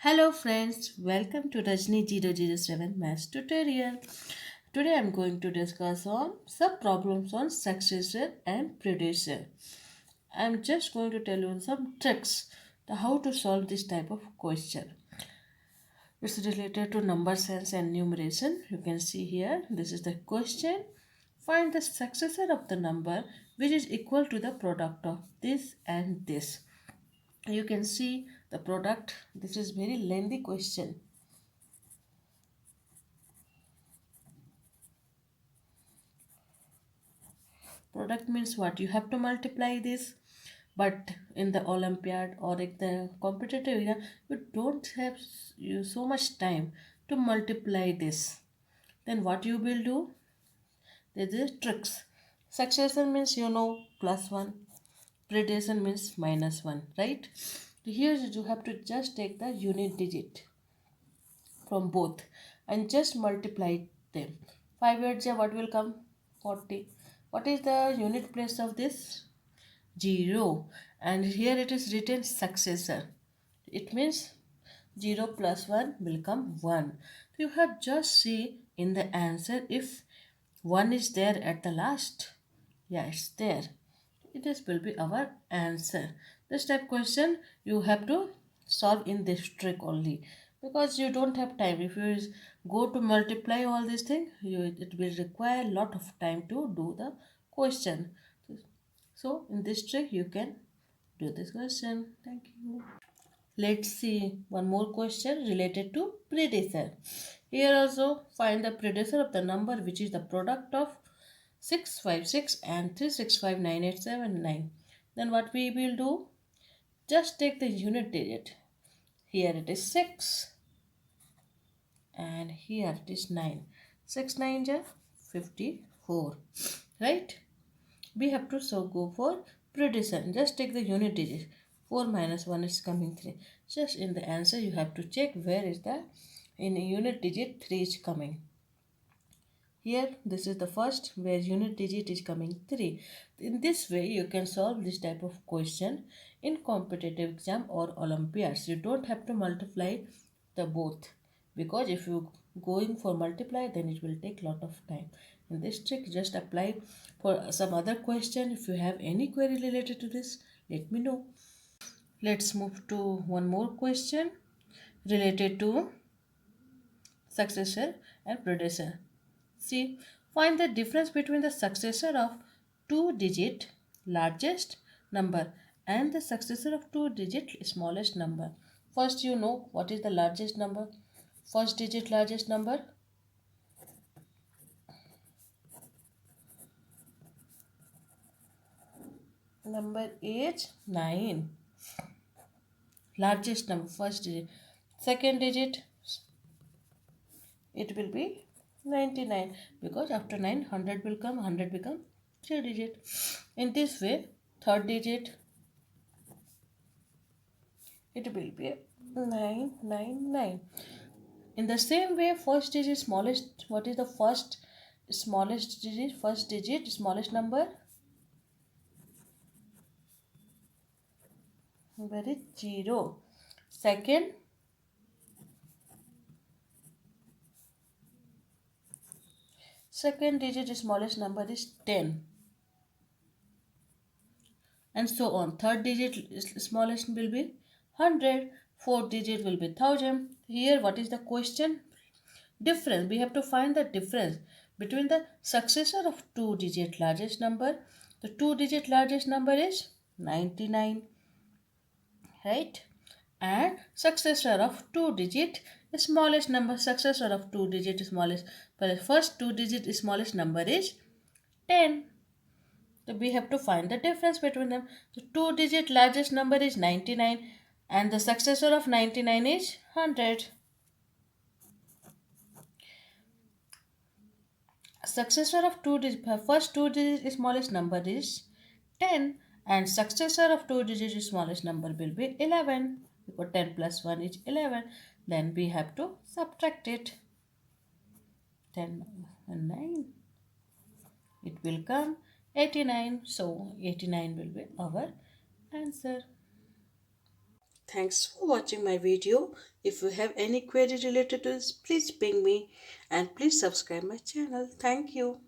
Hello friends, welcome to Rajni 007 Maths tutorial. Today I am going to discuss on some problems on successor and predecessor. I am just going to tell you some tricks to how to solve this type of question. It's related to number sense and numeration. You can see here, this is the question. Find the successor of the number which is equal to the product of this and this. You can see the product. This is very lengthy question. Product means what? You have to multiply this, but in the Olympiad or in the competitive area, you don't have you so much time to multiply this. Then what you will do? There is tricks. Successor means plus one. Predecessor means minus one, right? Here you have to just take the unit digit from both and just multiply them. 5 8 what will come? 40. What is the unit place of this? 0, and here it is written successor. It means 0 plus 1 will come 1. You have just see in the answer if 1 is there at the last. Yeah, it's there. This will be our answer. This type question you have to solve in this trick only, because you don't have time. If you go to multiply all these things, it will require a lot of time to do the question. So in this trick you can do this question. Thank you. Let's see one more question related to predecessor. Here also find the predecessor of the number which is the product of 656 and 3659879. Then what we will do? Just take the unit digit. Here it is 6 and here it is 9. 6 9 ja 54. Right? We have to so go for predecessor. Just take the unit digit. 4 minus 1 is coming 3. Just in the answer you have to check where is the in unit digit 3 is coming. Here this is the first where unit digit is coming 3. In this way you can solve this type of question in competitive exam or Olympiads. You don't have to multiply the both, because if you going for multiply then it will take lot of time. In this trick just apply for some other question. If you have any query related to this, let me know. Let's move to one more question related to successor and predecessor. See, find the difference between the successor of two-digit largest number and the successor of two-digit smallest number. First, you know what is the largest number. First digit largest number. Number is 9. Largest number, first digit. Second digit, it will be 99, because after 9, 100 will come, 100 become 3 digit. In this way, third digit, it will be 999. In the same way, first digit smallest, what is the first smallest digit? First digit smallest number, where is 0. Second digit smallest number is 10, and so on. Third digit smallest will be 100. Fourth digit will be 1000. Here what is the question? Difference. We have to find the difference between the successor of two digit largest number. The two digit largest number is 99, right? And successor of two digit smallest number. Successor of two digit smallest, but first two digit smallest number is 10. So we have to find the difference between them. The two digit largest number is 99 and the successor of 99 is 100. Successor of two digit, first two digit smallest number is 10 and successor of two digit smallest number will be 11, because 10 plus 1 is 11. Then we have to subtract it. 10 and 9, it will come 89. So 89 will be our answer. Thanks for watching my video. If you have any query related to this, please ping me and please subscribe my channel. Thank you.